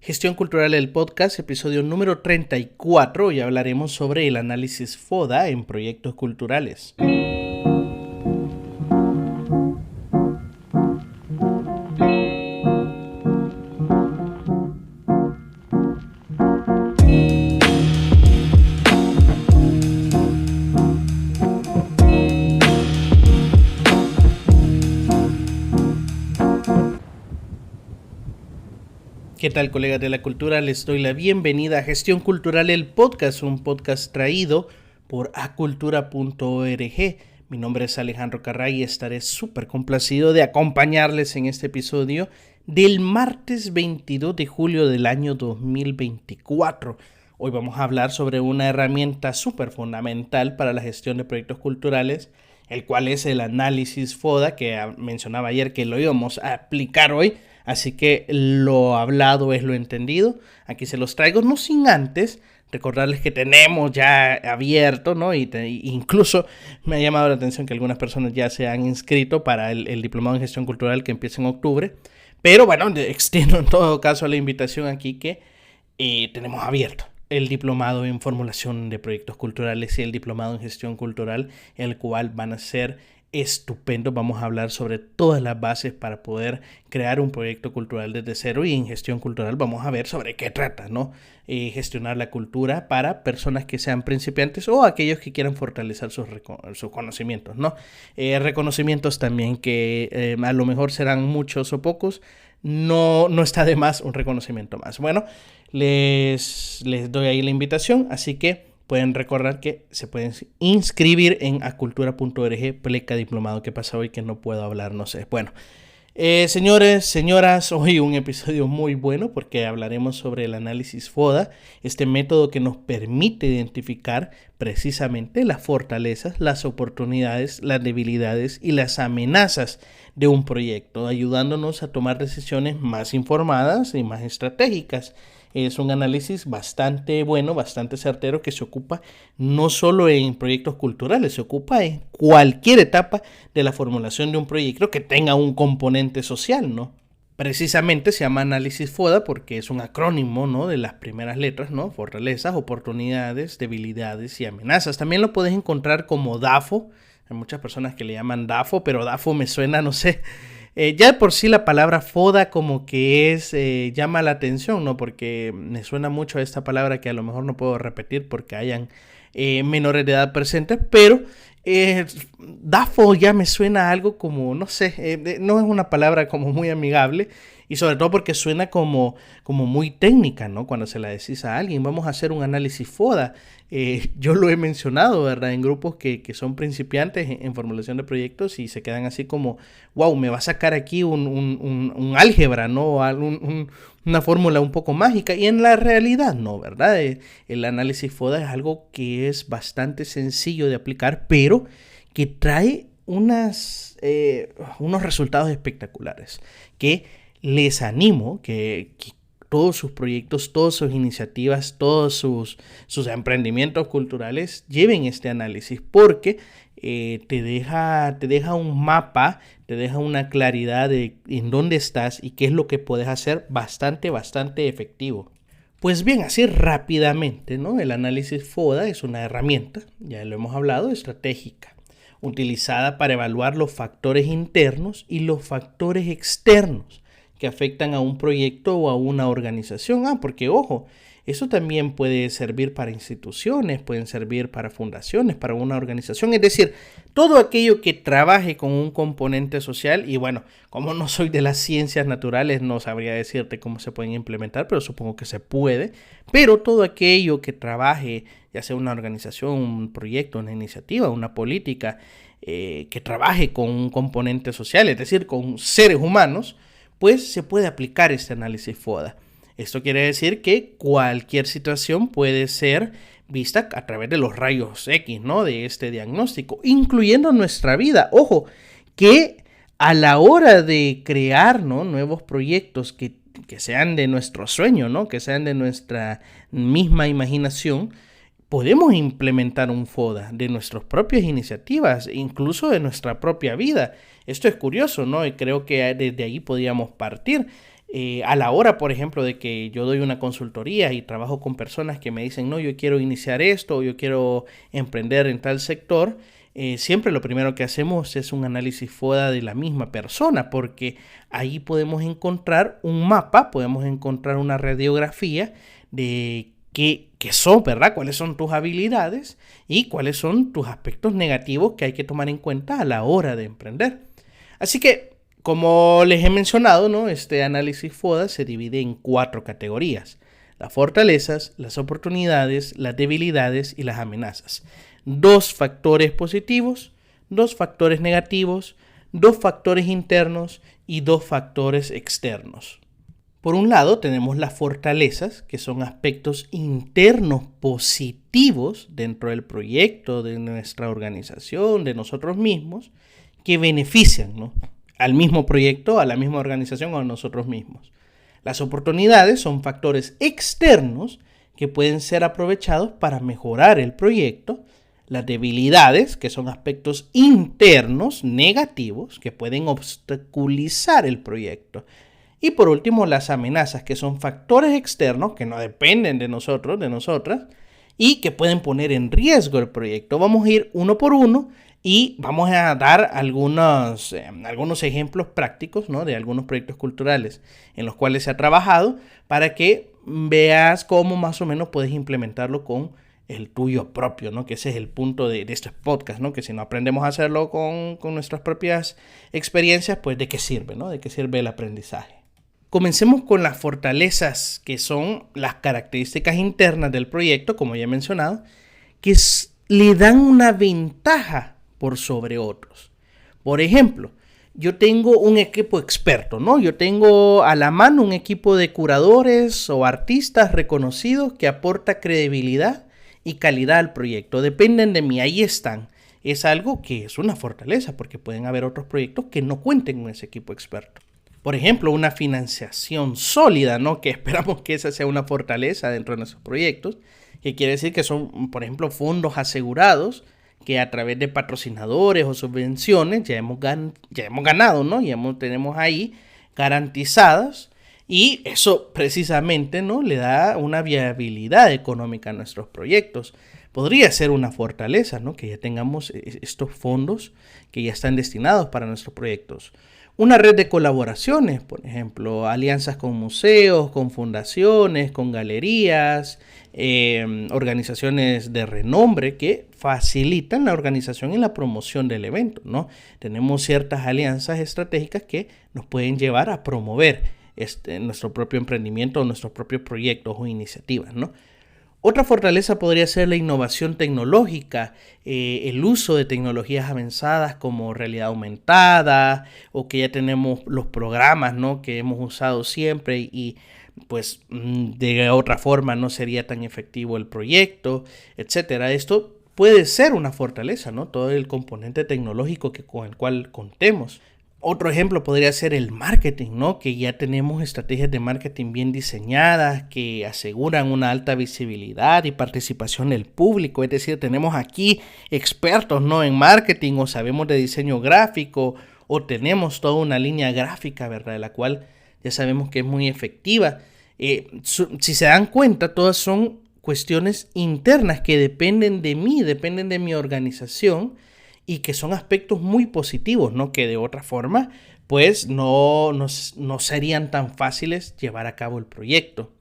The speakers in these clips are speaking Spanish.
Gestión Cultural, el podcast, episodio número 34. Hoy hablaremos sobre el análisis FODA en proyectos culturales. ¿Qué tal, colegas de la cultura? Les doy la bienvenida a Gestión Cultural, el podcast, un podcast traído por acultura.org. Mi nombre es Alejandro Carray y estaré súper complacido de acompañarles en este episodio del martes 22 de julio del año 2024. Hoy vamos a hablar sobre una herramienta súper fundamental para la gestión de proyectos culturales, el cual es el análisis FODA, que mencionaba ayer que lo íbamos a aplicar hoy. Así que lo hablado es lo entendido. Aquí se los traigo, no sin antes recordarles que tenemos ya abierto, ¿no? Incluso me ha llamado la atención que algunas personas ya se han inscrito para el diplomado en gestión cultural que empieza en octubre. Pero bueno, extiendo en todo caso la invitación aquí que tenemos abierto el diplomado en formulación de proyectos culturales y el diplomado en gestión cultural, el cual van a ser estupendo. Vamos a hablar sobre todas las bases para poder crear un proyecto cultural desde cero, y en gestión cultural vamos a ver sobre qué trata, ¿no? Gestionar la cultura para personas que sean principiantes o aquellos que quieran fortalecer sus conocimientos, ¿no? Reconocimientos también que a lo mejor serán muchos o pocos. No está de más un reconocimiento más. Bueno, les doy ahí la invitación, así que pueden recordar que se pueden inscribir en acultura.org, pleca diplomado. ¿Qué pasa hoy que no puedo hablar? No sé. Bueno, señores, señoras, hoy un episodio muy bueno porque hablaremos sobre el análisis FODA, este método que nos permite identificar precisamente las fortalezas, las oportunidades, las debilidades y las amenazas de un proyecto, ayudándonos a tomar decisiones más informadas y más estratégicas. Es un análisis bastante bueno, bastante certero, que se ocupa no solo en proyectos culturales, se ocupa en cualquier etapa de la formulación de un proyecto que tenga un componente social, ¿no? Precisamente se llama análisis FODA porque es un acrónimo, ¿no?, de las primeras letras, ¿no? Fortalezas, oportunidades, debilidades y amenazas. También lo puedes encontrar como DAFO. Hay muchas personas que le llaman DAFO, pero DAFO me suena, no sé. Ya de por sí la palabra FODA como que llama la atención, ¿no? Porque me suena mucho a esta palabra que a lo mejor no puedo repetir porque hayan menores de edad presentes, pero DAFO ya me suena a algo como, no sé, no es una palabra como muy amigable, y sobre todo porque suena como muy técnica, ¿no? Cuando se la decís a alguien, vamos a hacer un análisis FODA. Yo lo he mencionado, ¿verdad?, en grupos que son principiantes en formulación de proyectos y se quedan así como, wow, me va a sacar aquí un álgebra, ¿no? Una fórmula un poco mágica, y en la realidad no, ¿verdad? El análisis FODA es algo que es bastante sencillo de aplicar, pero que trae unos resultados espectaculares, que les animo que todos sus proyectos, todas sus iniciativas, todos sus emprendimientos culturales lleven este análisis, porque te deja un mapa, te deja una claridad de en dónde estás y qué es lo que puedes hacer bastante efectivo. Pues bien, así rápidamente, ¿no? El análisis FODA es una herramienta, ya lo hemos hablado, estratégica, utilizada para evaluar los factores internos y los factores externos que afectan a un proyecto o a una organización. Porque ojo, eso también puede servir para instituciones, pueden servir para fundaciones, para una organización, es decir, todo aquello que trabaje con un componente social. Y bueno, como no soy de las ciencias naturales, no sabría decirte cómo se pueden implementar, pero supongo que se puede. Pero todo aquello que trabaje, ya sea una organización, un proyecto, una iniciativa, una política, que trabaje con un componente social, es decir, con seres humanos, pues se puede aplicar este análisis FODA. Esto quiere decir que cualquier situación puede ser vista a través de los rayos X, ¿no?, de este diagnóstico, incluyendo nuestra vida. Ojo, que a la hora de crear, ¿no?, nuevos proyectos que sean de nuestro sueño, ¿no?, que sean de nuestra misma imaginación, podemos implementar un FODA de nuestras propias iniciativas, incluso de nuestra propia vida. Esto es curioso, ¿no? Y creo que desde ahí podríamos partir. A la hora, por ejemplo, de que yo doy una consultoría y trabajo con personas que me dicen, no, yo quiero iniciar esto, o yo quiero emprender en tal sector, siempre lo primero que hacemos es un análisis FODA de la misma persona, porque ahí podemos encontrar un mapa, podemos encontrar una radiografía de qué son, ¿verdad? Cuáles son tus habilidades y cuáles son tus aspectos negativos que hay que tomar en cuenta a la hora de emprender. Así que, como les he mencionado, ¿no? Este análisis FODA se divide en 4 categorías: las fortalezas, las oportunidades, las debilidades y las amenazas. 2 factores positivos, 2 factores negativos, 2 factores internos y 2 factores externos. Por un lado tenemos las fortalezas, que son aspectos internos positivos dentro del proyecto, de nuestra organización, de nosotros mismos, que benefician, ¿no?, al mismo proyecto, a la misma organización o a nosotros mismos. Las oportunidades son factores externos que pueden ser aprovechados para mejorar el proyecto. Las debilidades, que son aspectos internos negativos que pueden obstaculizar el proyecto. Y por último, las amenazas, que son factores externos que no dependen de nosotros, de nosotras, y que pueden poner en riesgo el proyecto. Vamos a ir uno por uno y vamos a dar algunos ejemplos prácticos, ¿no?, de algunos proyectos culturales en los cuales se ha trabajado, para que veas cómo más o menos puedes implementarlo con el tuyo propio, ¿no? Que ese es el punto de estos podcasts, ¿no? Que si no aprendemos a hacerlo con nuestras propias experiencias, pues ¿de qué sirve, ¿no? ¿De qué sirve el aprendizaje? Comencemos con las fortalezas, que son las características internas del proyecto, como ya he mencionado, que le dan una ventaja por sobre otros. Por ejemplo, yo tengo un equipo experto, ¿no? Yo tengo a la mano un equipo de curadores o artistas reconocidos que aporta credibilidad y calidad al proyecto. Dependen de mí, ahí están. Es algo que es una fortaleza, porque pueden haber otros proyectos que no cuenten con ese equipo experto. Por ejemplo, una financiación sólida, ¿no?, que esperamos que esa sea una fortaleza dentro de nuestros proyectos, que quiere decir que son, por ejemplo, fondos asegurados que a través de patrocinadores o subvenciones ya hemos ganado, ¿no? Tenemos ahí garantizadas, y eso precisamente, ¿no?, le da una viabilidad económica a nuestros proyectos. Podría ser una fortaleza, ¿no?, que ya tengamos estos fondos que ya están destinados para nuestros proyectos. Una red de colaboraciones, por ejemplo, alianzas con museos, con fundaciones, con galerías, organizaciones de renombre que facilitan la organización y la promoción del evento, ¿no? Tenemos ciertas alianzas estratégicas que nos pueden llevar a promover nuestro propio emprendimiento o nuestros propios proyectos o iniciativas, ¿no? Otra fortaleza podría ser la innovación tecnológica, el uso de tecnologías avanzadas como realidad aumentada, o que ya tenemos los programas, ¿no?, que hemos usado siempre y pues de otra forma no sería tan efectivo el proyecto, etcétera. Esto puede ser una fortaleza, ¿no?, todo el componente tecnológico con el cual contemos. Otro ejemplo podría ser el marketing, ¿no?, que ya tenemos estrategias de marketing bien diseñadas que aseguran una alta visibilidad y participación del público. Es decir, tenemos aquí expertos, ¿no?, en marketing, o sabemos de diseño gráfico, o tenemos toda una línea gráfica, ¿verdad?, de la cual ya sabemos que es muy efectiva. Si se dan cuenta, todas son cuestiones internas que dependen de mí, dependen de mi organización, y que son aspectos muy positivos, ¿no?, que de otra forma pues no serían tan fáciles llevar a cabo el proyecto.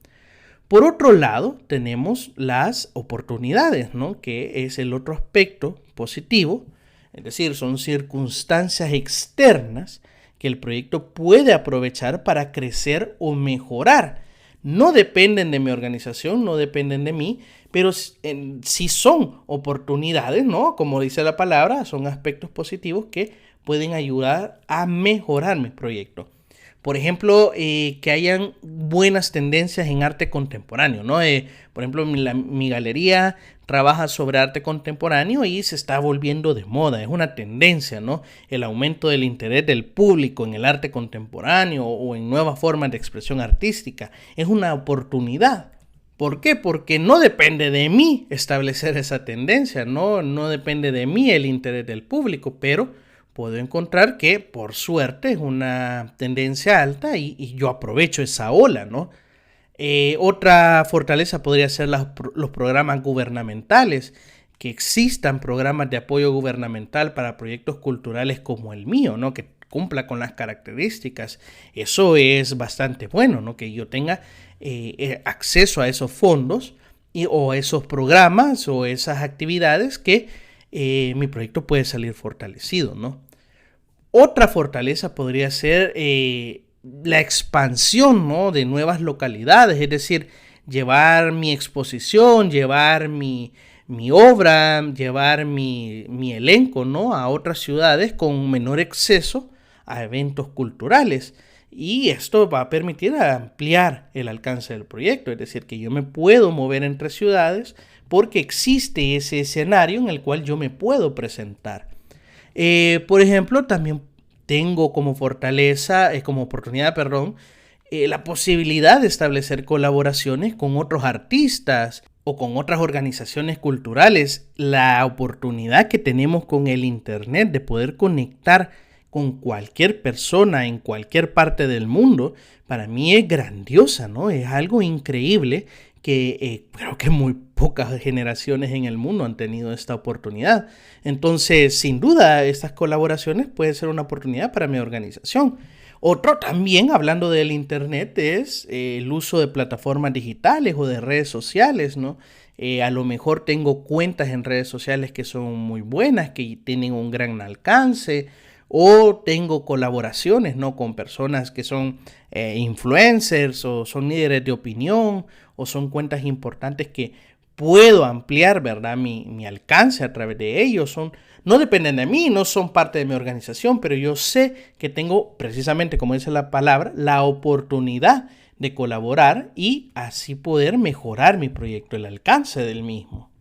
Por otro lado, tenemos las oportunidades, ¿no?, que es el otro aspecto positivo, es decir, son circunstancias externas que el proyecto puede aprovechar para crecer o mejorar. No dependen de mi organización, no dependen de mí, pero sí son oportunidades, ¿no? Como dice la palabra, son aspectos positivos que pueden ayudar a mejorar mi proyecto. Por ejemplo, que hayan buenas tendencias en arte contemporáneo, ¿no? Por ejemplo, mi galería trabaja sobre arte contemporáneo y se está volviendo de moda, es una tendencia, ¿no? El aumento del interés del público en el arte contemporáneo o en nuevas formas de expresión artística es una oportunidad. ¿Por qué? Porque no depende de mí establecer esa tendencia, no depende de mí el interés del público, pero puedo encontrar que por suerte es una tendencia alta y yo aprovecho esa ola, ¿no? Otra fortaleza podría ser los programas gubernamentales, que existan programas de apoyo gubernamental para proyectos culturales como el mío, ¿no? Que cumpla con las características. Eso es bastante bueno, ¿no? Que yo tenga acceso a esos fondos o esos programas o esas actividades que mi proyecto puede salir fortalecido, ¿no? Otra fortaleza podría ser la expansión, ¿no? De nuevas localidades, es decir, llevar mi exposición, llevar mi obra, llevar mi elenco, ¿no? A otras ciudades con menor acceso a eventos culturales. Y esto va a permitir ampliar el alcance del proyecto, es decir, que yo me puedo mover entre ciudades porque existe ese escenario en el cual yo me puedo presentar. Por ejemplo, también tengo como fortaleza, como oportunidad, perdón, la posibilidad de establecer colaboraciones con otros artistas o con otras organizaciones culturales. La oportunidad que tenemos con el Internet de poder conectar con cualquier persona en cualquier parte del mundo, para mí es grandiosa, ¿no? Es algo increíble que creo que muy pocas generaciones en el mundo han tenido esta oportunidad. Entonces, sin duda, estas colaboraciones pueden ser una oportunidad para mi organización. Otro también, hablando del Internet, es el uso de plataformas digitales o de redes sociales, ¿no? A lo mejor tengo cuentas en redes sociales que son muy buenas, que tienen un gran alcance, o tengo colaboraciones, ¿no? Con personas que son influencers o son líderes de opinión o son cuentas importantes que puedo ampliar, ¿verdad? Mi alcance a través de ellos. No dependen de mí, no son parte de mi organización, pero yo sé que tengo precisamente, como dice la palabra, la oportunidad de colaborar y así poder mejorar mi proyecto, el alcance del mismo.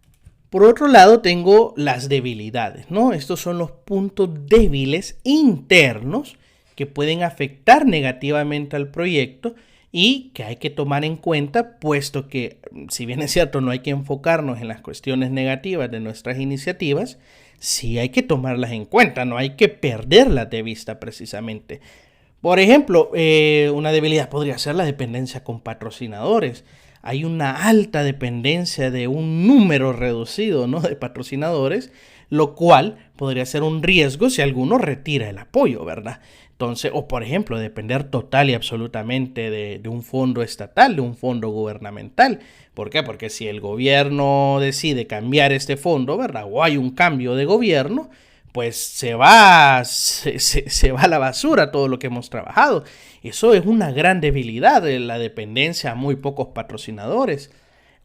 Por otro lado, tengo las debilidades, ¿no? Estos son los puntos débiles internos que pueden afectar negativamente al proyecto y que hay que tomar en cuenta, puesto que, si bien es cierto, no hay que enfocarnos en las cuestiones negativas de nuestras iniciativas, sí hay que tomarlas en cuenta, no hay que perderlas de vista precisamente. Por ejemplo, una debilidad podría ser la dependencia con patrocinadores. Hay una alta dependencia de un número reducido, ¿no? De patrocinadores, lo cual podría ser un riesgo si alguno retira el apoyo, ¿verdad? Entonces, o por ejemplo, depender total y absolutamente de un fondo estatal, de un fondo gubernamental. ¿Por qué? Porque si el gobierno decide cambiar este fondo, ¿verdad? O hay un cambio de gobierno, pues se va a la basura todo lo que hemos trabajado. Eso es una gran debilidad de la dependencia a muy pocos patrocinadores.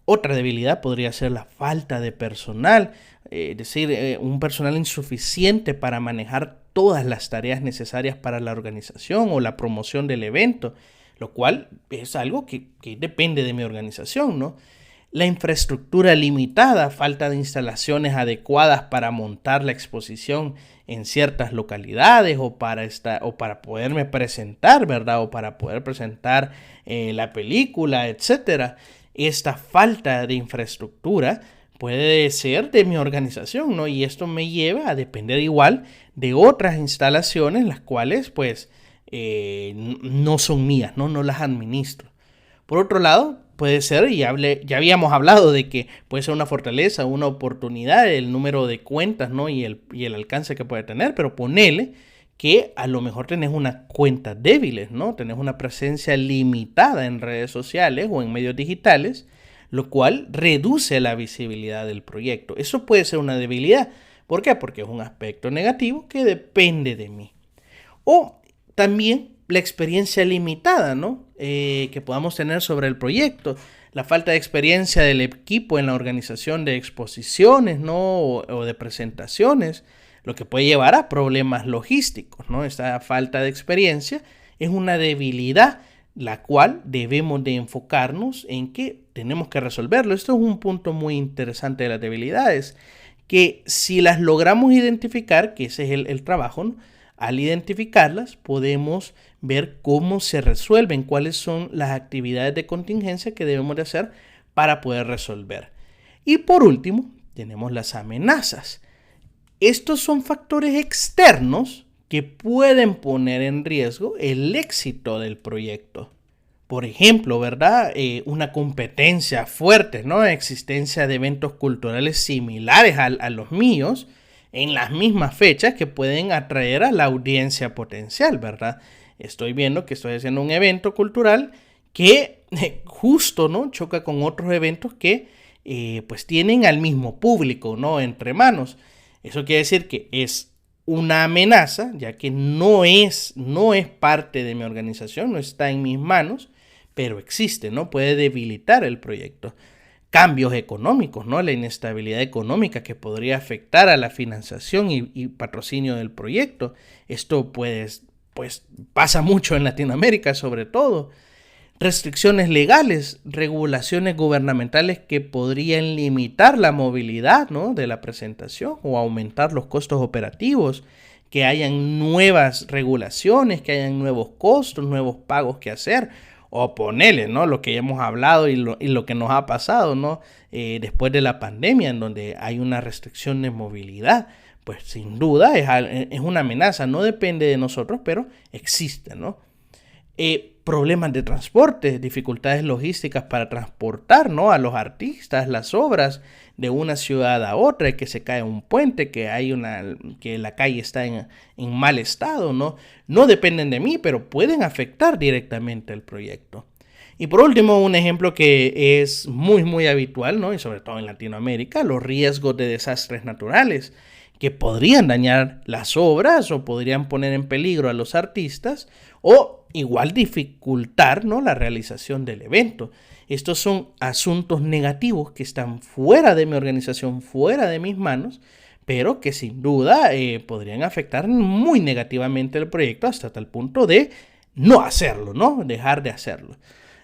Otra debilidad podría ser la falta de personal, es decir, un personal insuficiente para manejar todas las tareas necesarias para la organización o la promoción del evento, lo cual es algo que depende de mi organización, ¿no? La infraestructura limitada, falta de instalaciones adecuadas para montar la exposición en ciertas localidades o para poderme presentar, ¿verdad? O para poder presentar la película, etcétera. Esta falta de infraestructura puede ser de mi organización, ¿no? Y esto me lleva a depender igual de otras instalaciones, las cuales, pues, no son mías, ¿no? No las administro. Por otro lado, puede ser, ya habíamos hablado de que puede ser una fortaleza, una oportunidad, el número de cuentas, ¿no? y el alcance que puede tener, pero ponele que a lo mejor tenés unas cuentas débiles, ¿no? Tenés una presencia limitada en redes sociales o en medios digitales, lo cual reduce la visibilidad del proyecto. Eso puede ser una debilidad. ¿Por qué? Porque es un aspecto negativo que depende de mí. O también la experiencia limitada, ¿no? Que podamos tener sobre el proyecto, la falta de experiencia del equipo en la organización de exposiciones, ¿no? o de presentaciones, lo que puede llevar a problemas logísticos, ¿no? Esta falta de experiencia es una debilidad, la cual debemos de enfocarnos en que tenemos que resolverlo. Esto es un punto muy interesante de las debilidades, que si las logramos identificar, que ese es el trabajo, ¿no? Al identificarlas, podemos ver cómo se resuelven, cuáles son las actividades de contingencia que debemos de hacer para poder resolver. Y por último, tenemos las amenazas. estos son factores externos que pueden poner en riesgo el éxito del proyecto. Por ejemplo, ¿verdad? Una competencia fuerte, ¿no? Existencia de eventos culturales similares a los míos en las mismas fechas que pueden atraer a la audiencia potencial, ¿verdad? Estoy viendo que estoy haciendo un evento cultural que justo, ¿no? Choca con otros eventos que pues tienen al mismo público, ¿no? Entre manos. Eso quiere decir que es una amenaza, ya que no es parte de mi organización, no está en mis manos, pero existe, ¿no? Puede debilitar el proyecto. Cambios económicos, ¿no? La inestabilidad económica que podría afectar a la financiación y patrocinio del proyecto. Esto pues pasa mucho en Latinoamérica sobre todo. Restricciones legales, regulaciones gubernamentales que podrían limitar la movilidad, ¿no? De la presentación o aumentar los costos operativos, que hayan nuevas regulaciones, que hayan nuevos costos, nuevos pagos que hacer, o ponerle, ¿no? Lo que ya hemos hablado y lo que nos ha pasado, ¿no? Después de la pandemia, en donde hay una restricción de movilidad, pues sin duda es una amenaza, no depende de nosotros, pero existe, ¿no? Problemas de transporte, dificultades logísticas para transportar, ¿no? A los artistas, las obras de una ciudad a otra, que se cae un puente, que la calle está en mal estado, ¿no? No dependen de mí, pero pueden afectar directamente el proyecto. Y por último, un ejemplo que es muy habitual, ¿no? Y sobre todo en Latinoamérica, los riesgos de desastres naturales, que podrían dañar las obras o podrían poner en peligro a los artistas o igual dificultar, ¿no? La realización del evento. Estos son asuntos negativos que están fuera de mi organización, fuera de mis manos, pero que sin duda podrían afectar muy negativamente el proyecto hasta tal punto de no hacerlo, ¿no? Dejar de hacerlo.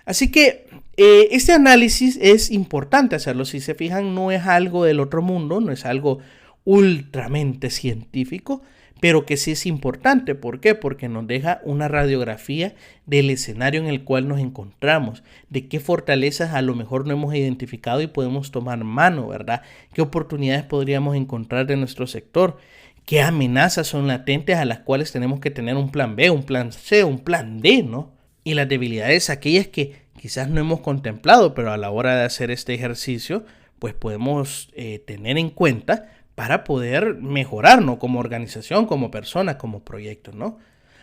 Así que este análisis es importante hacerlo. Si se fijan, no es algo del otro mundo, no es algo ultramente científico, pero que sí es importante. ¿Por qué? Porque nos deja una radiografía del escenario en el cual nos encontramos, de qué fortalezas a lo mejor no hemos identificado y podemos tomar mano, ¿verdad? ¿Qué oportunidades podríamos encontrar de nuestro sector? ¿Qué amenazas son latentes a las cuales tenemos que tener un plan B, un plan C, un plan D, ¿no? Y las debilidades aquellas que quizás no hemos contemplado, pero a la hora de hacer este ejercicio, pues podemos tener en cuenta para poder mejorarnos como organización, como persona, como proyecto, ¿no?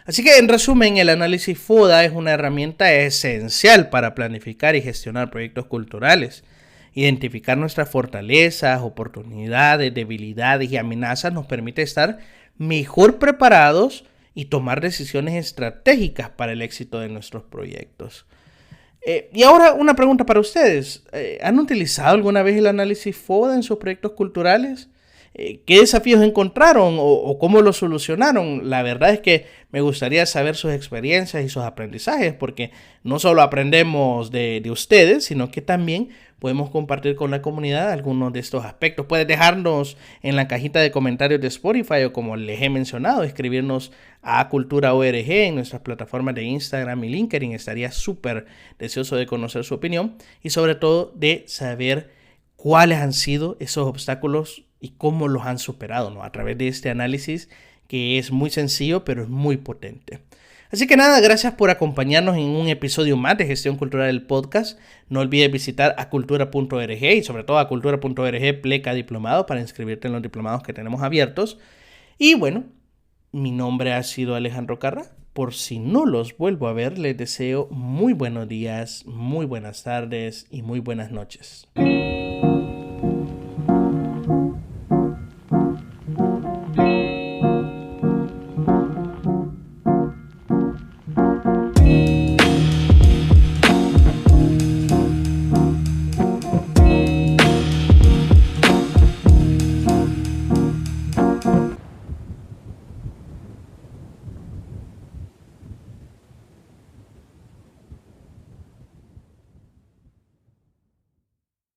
Así que en resumen, el análisis FODA es una herramienta esencial para planificar y gestionar proyectos culturales. Identificar nuestras fortalezas, oportunidades, debilidades y amenazas nos permite estar mejor preparados y tomar decisiones estratégicas para el éxito de nuestros proyectos. Y ahora una pregunta para ustedes. ¿Han utilizado alguna vez el análisis FODA en sus proyectos culturales? ¿Qué desafíos encontraron o cómo lo solucionaron? La verdad es que me gustaría saber sus experiencias y sus aprendizajes, porque no solo aprendemos de ustedes, sino que también podemos compartir con la comunidad algunos de estos aspectos. Puedes dejarnos en la cajita de comentarios de Spotify o, como les he mencionado, escribirnos a Cultura ORG en nuestras plataformas de Instagram y LinkedIn. Estaría súper deseoso de conocer su opinión y sobre todo de saber cuáles han sido esos obstáculos y cómo los han superado, ¿no? A través de este análisis que es muy sencillo, pero es muy potente. Así que nada, gracias por acompañarnos en un episodio más de Gestión Cultural del Podcast. No olvides visitar acultura.org y sobre todo acultura.org/diplomado para inscribirte en los diplomados que tenemos abiertos. Y bueno, mi nombre ha sido Alejandro Carra. Por si no los vuelvo a ver, les deseo muy buenos días, muy buenas tardes y muy buenas noches.